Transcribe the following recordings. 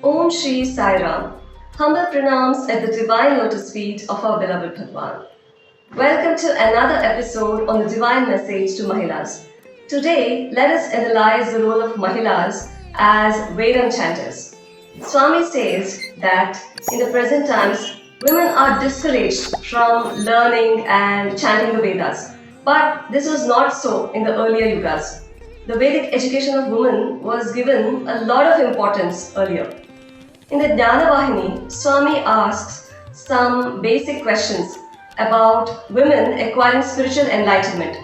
Om Shri Sai Ram. Humble pranams at the divine lotus feet of our beloved Bhagwan. Welcome to another episode on the divine message to Mahilas. Today, let us analyze the role of Mahilas as Vedam chanters. Swami says that in the present times, women are discouraged from learning and chanting the Vedas. But this was not so in the earlier yugas. The Vedic education of women was given a lot of importance earlier. In the Jnana Vahini, Swami asks some basic questions about women acquiring spiritual enlightenment.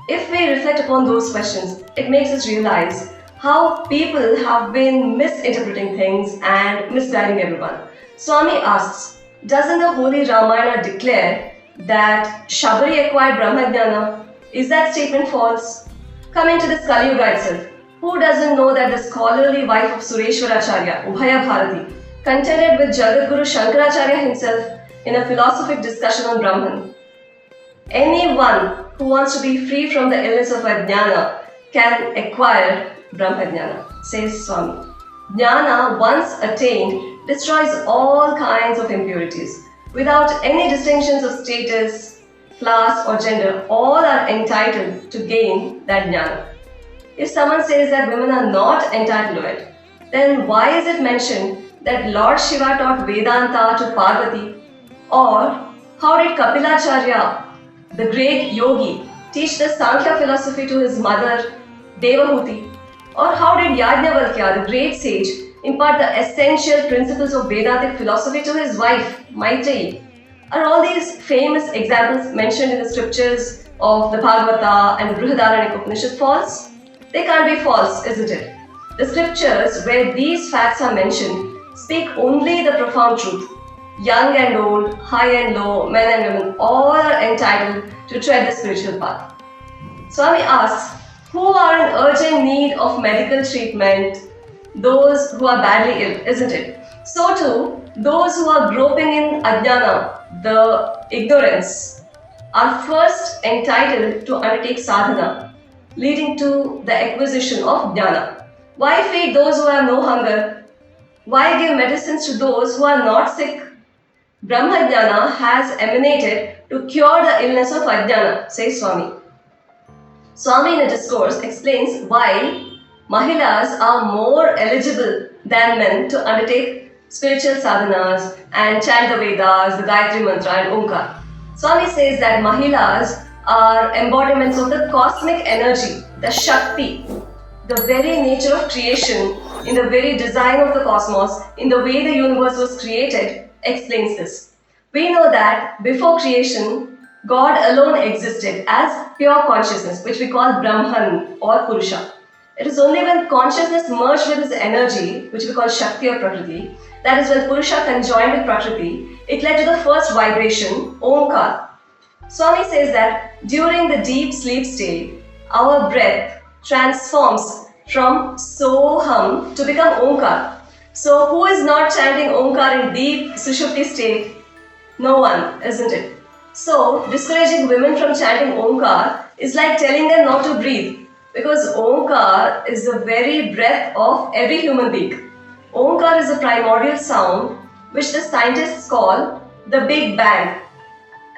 If we reflect upon those questions, it makes us realize how people have been misinterpreting things and misguiding everyone. Swami asks, doesn't the Holy Ramayana declare that Shabari acquired Brahmajnana? Is that statement false? Coming to this Kali Yuga itself, who doesn't know that the scholarly wife of Sureshwaracharya, Ubhaya Bharati, contended with Jagadguru Shankaracharya himself in a philosophic discussion on Brahman? Anyone who wants to be free from the illness of Ajnana can acquire Brahmajnana, says Swami. Jnana, once attained, destroys all kinds of impurities. Without any distinctions of status, class or gender, all are entitled to gain that jnana. If someone says that women are not entitled to it, then why is it mentioned that Lord Shiva taught Vedanta to Parvati? Or how did Kapilacharya, the great yogi, teach the Sankhya philosophy to his mother Devahuti? Or how did Yajnavalkya, the great sage, impart the essential principles of Vedantic philosophy to his wife Maitreyi? Are all these famous examples mentioned in the scriptures of the Bhagavata and the Brihadaranyaka Upanishad false? They can't be false, isn't it? The scriptures where these facts are mentioned speak only the profound truth. Young and old, high and low, men and women, all are entitled to tread the spiritual path. Swami asks, who are in urgent need of medical treatment? Those who are badly ill, isn't it? So too, those who are groping in ajnana, the ignorance, are first entitled to undertake sadhana, leading to the acquisition of jnana. Why feed those who have no hunger? Why give medicines to those who are not sick? Brahmajnana has emanated to cure the illness of ajnana, says Swami. Swami in a discourse explains why Mahilas are more eligible than men to undertake spiritual sadhanas and chant the Vedas, the Gayatri Mantra and Omkar. Swami says that Mahilas are embodiments of the cosmic energy, the Shakti, the very nature of creation, in the very design of the cosmos, in the way the universe was created, explains this. We know that before creation, God alone existed as pure consciousness, which we call Brahman or Purusha. It is only when consciousness merged with his energy, which we call Shakti or Prakriti, that is when Purusha conjoined with Prakriti, it led to the first vibration, Omkar. Swami says that during the deep sleep state, our breath transforms from Soham to become Omkar. So who is not chanting Omkar in deep Sushupti state? No one, isn't it? So discouraging women from chanting Omkar is like telling them not to breathe, because Omkar is the very breath of every human being. Omkar is a primordial sound which the scientists call the Big Bang,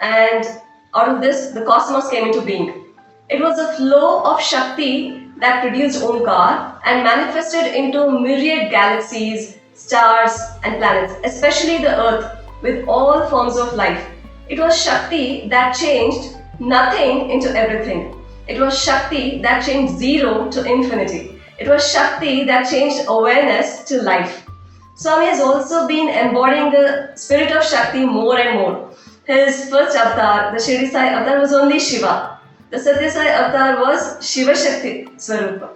and out of this the cosmos came into being. It was a flow of Shakti that produced Omkar and manifested into myriad galaxies, stars, and planets, especially the Earth, with all forms of life. It was Shakti that changed nothing into everything. It was Shakti that changed zero to infinity. It was Shakti that changed awareness to life. Swami has also been embodying the spirit of Shakti more and more. His first avatar, the Shirdi Sai avatar, was only Shiva. The Satya Sai avatar was Shiva Shakti Swarupa.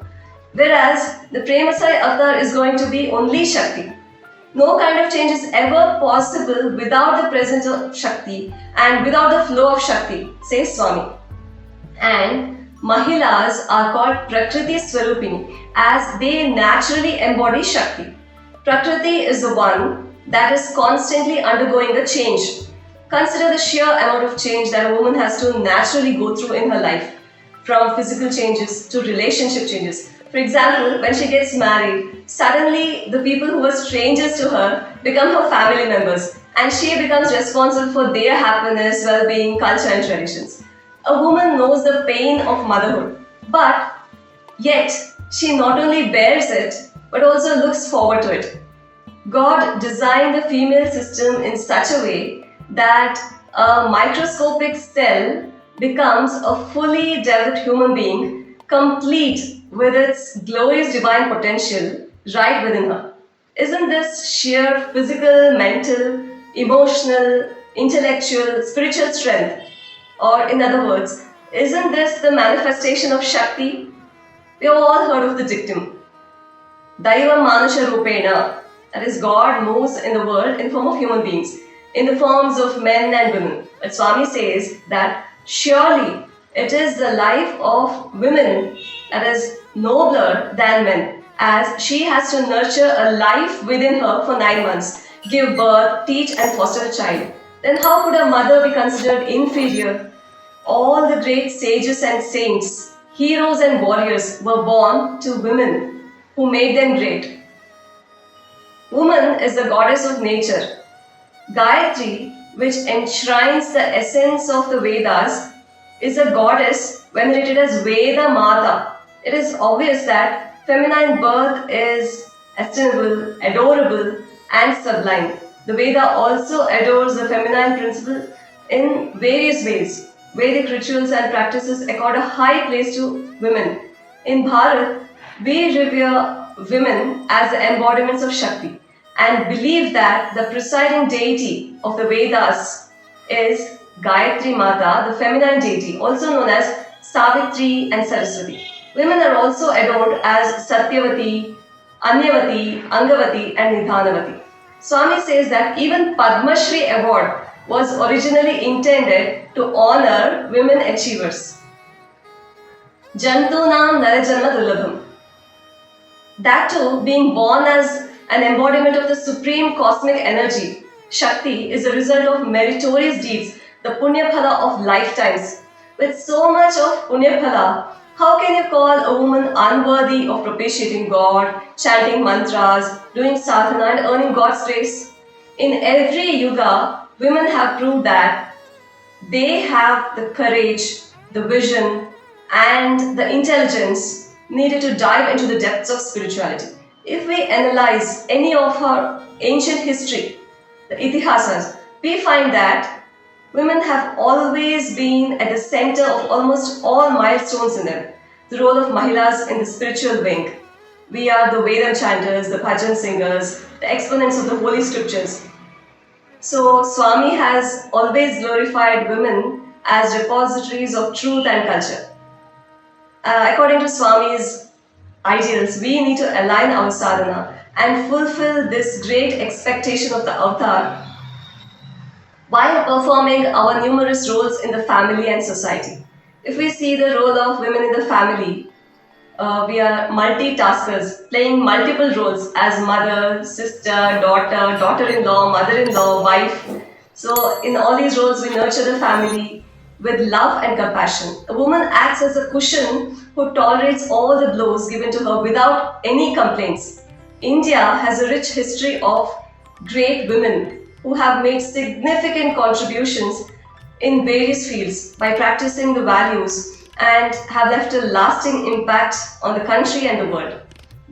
Whereas the Prema Sai avatar is going to be only Shakti. No kind of change is ever possible without the presence of Shakti and without the flow of Shakti, says Swami. And Mahilas are called Prakriti Swarupini as they naturally embody Shakti. Prakriti is the one that is constantly undergoing a change. Consider the sheer amount of change that a woman has to naturally go through in her life, from physical changes to relationship changes. For example, when she gets married, suddenly the people who were strangers to her become her family members and she becomes responsible for their happiness, well-being, culture and traditions. A woman knows the pain of motherhood, but yet she not only bears it but also looks forward to it. God designed the female system in such a way that a microscopic cell becomes a fully developed human being, complete with its glorious divine potential right within her. Isn't this sheer physical, mental, emotional, intellectual, spiritual strength? Or in other words, isn't this the manifestation of Shakti? We have all heard of the dictum. Daiva Manusha Rupena, that is, God moves in the world in the form of human beings, in the forms of men and women. But Swami says that surely it is the life of women that is nobler than men, as she has to nurture a life within her for 9 months, give birth, teach and foster a child. Then how could a mother be considered inferior? All the great sages and saints, heroes and warriors were born to women who made them great. Woman is the goddess of nature. Gayatri, which enshrines the essence of the Vedas, is a goddess venerated as Veda Mata. It is obvious that feminine birth is estimable, adorable, and sublime. The Veda also adores the feminine principle in various ways. Vedic rituals and practices accord a high place to women. In Bharat, we revere women as the embodiments of Shakti and believe that the presiding deity of the Vedas is Gayatri Mata, the feminine deity, also known as Savitri and Saraswati. Women are also adored as Satyavati, Anyavati, Angavati and Nidhanavati. Swami says that even Padma Shri award was originally intended to honor women achievers. Jantunam Narajanma Dullabham. That too, being born as an embodiment of the supreme cosmic energy, Shakti, is a result of meritorious deeds, the Punya Phala of lifetimes. With so much of Punya Phala, how can you call a woman unworthy of propitiating God, chanting mantras, doing sadhana and earning God's grace? In every yuga, women have proved that they have the courage, the vision and the intelligence needed to dive into the depths of spirituality. If we analyze any of our ancient history, the itihasas, we find that women have always been at the center of almost all milestones in them. The role of Mahilas in the spiritual wing. We are the Vedam chanters, the bhajan singers, the exponents of the holy scriptures. So Swami has always glorified women as repositories of truth and culture. According to Swami's ideals, we need to align our sadhana and fulfill this great expectation of the avatar while performing our numerous roles in the family and society. If we see the role of women in the family, we are multitaskers, playing multiple roles as mother, sister, daughter, daughter-in-law, mother-in-law, wife. So in all these roles, we nurture the family with love and compassion. A woman acts as a cushion who tolerates all the blows given to her without any complaints. India has a rich history of great women who have made significant contributions in various fields by practicing the values and have left a lasting impact on the country and the world.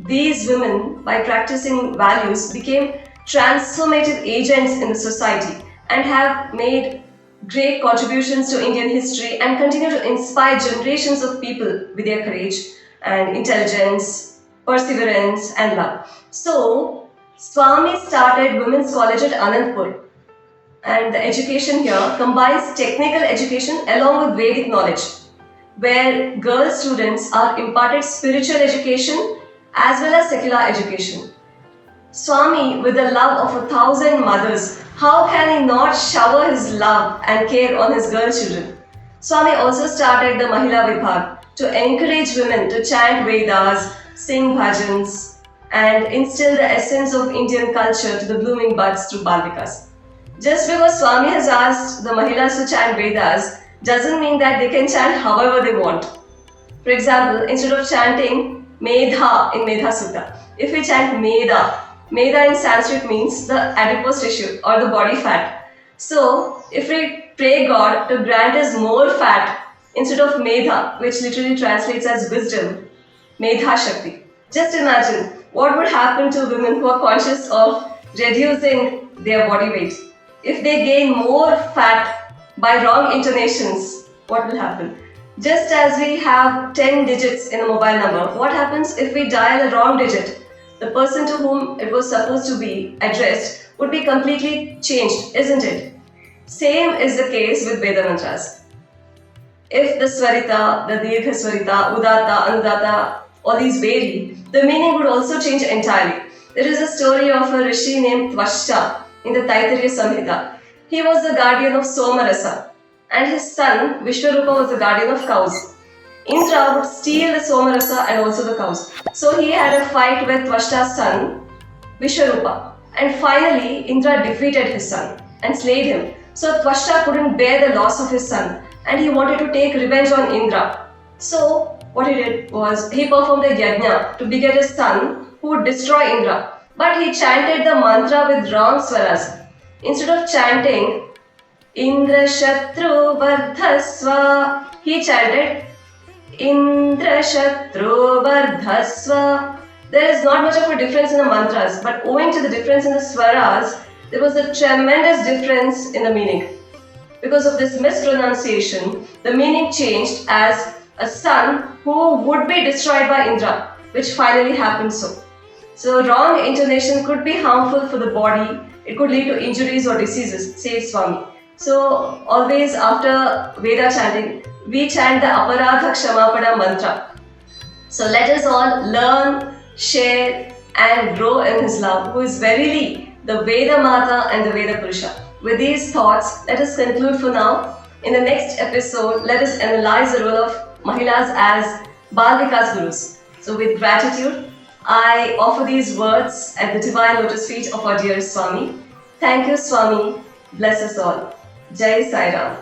These women, by practicing values, became transformative agents in the society and have made great contributions to Indian history and continue to inspire generations of people with their courage and intelligence, perseverance, and love. So, Swami started Women's College at Anandpur, and the education here combines technical education along with Vedic knowledge, where girl students are imparted spiritual education as well as secular education. Swami, with the love of 1,000 mothers, how can he not shower his love and care on his girl children? Swami also started the Mahilas Bal Vikas to encourage women to chant Vedas, sing bhajans, and instill the essence of Indian culture to the blooming buds through Bal Vikas. Just because Swami has asked the Mahilas to chant Vedas doesn't mean that they can chant however they want. For example, instead of chanting Medha in Medha Sutta, if we chant Meda, Meda in Sanskrit means the adipose tissue or the body fat. So, if we pray God to grant us more fat instead of Medha, which literally translates as wisdom, Medha Shakti. Just imagine what would happen to women who are conscious of reducing their body weight. If they gain more fat by wrong intonations, what will happen? Just as we have 10 digits in a mobile number, what happens if we dial a wrong digit? The person to whom it was supposed to be addressed would be completely changed, isn't it? Same is the case with Veda mantras. If the Swarita, the Dirgha Swarita, Udatta, Anudata, all these vary, the meaning would also change entirely. There is a story of a rishi named Tvashta in the Taittiriya Samhita. He was the guardian of Somarasa, and his son Vishwarupa was the guardian of cows. Indra would steal the Somarasa and also the cows. So he had a fight with Tvashta's son, Vishwarupa. And finally, Indra defeated his son and slayed him. So Tvashta couldn't bear the loss of his son and he wanted to take revenge on Indra. So what he did was, he performed a yajna to beget a son who would destroy Indra. But he chanted the mantra with wrong swaras. Instead of chanting Indra Shatru Vardhasva, he chanted Indra Shatru Vardhasva. There is not much of a difference in the mantras, but owing to the difference in the swaras, there was a tremendous difference in the meaning. Because of this mispronunciation, the meaning changed as a son who would be destroyed by Indra, which finally happened so. So wrong intonation could be harmful for the body, it could lead to injuries or diseases, says Swami. So always after Veda chanting, we chant the Aparadha Kshamapana mantra. So let us all learn, share and grow in his love, who is verily the Veda Mata and the Veda Purusha. With these thoughts, let us conclude for now. In the next episode, let us analyze the role of Mahilas as Bal Vikas Gurus. So with gratitude, I offer these words at the divine lotus feet of our dear Swami. Thank you, Swami. Bless us all. Jai Sai Ram.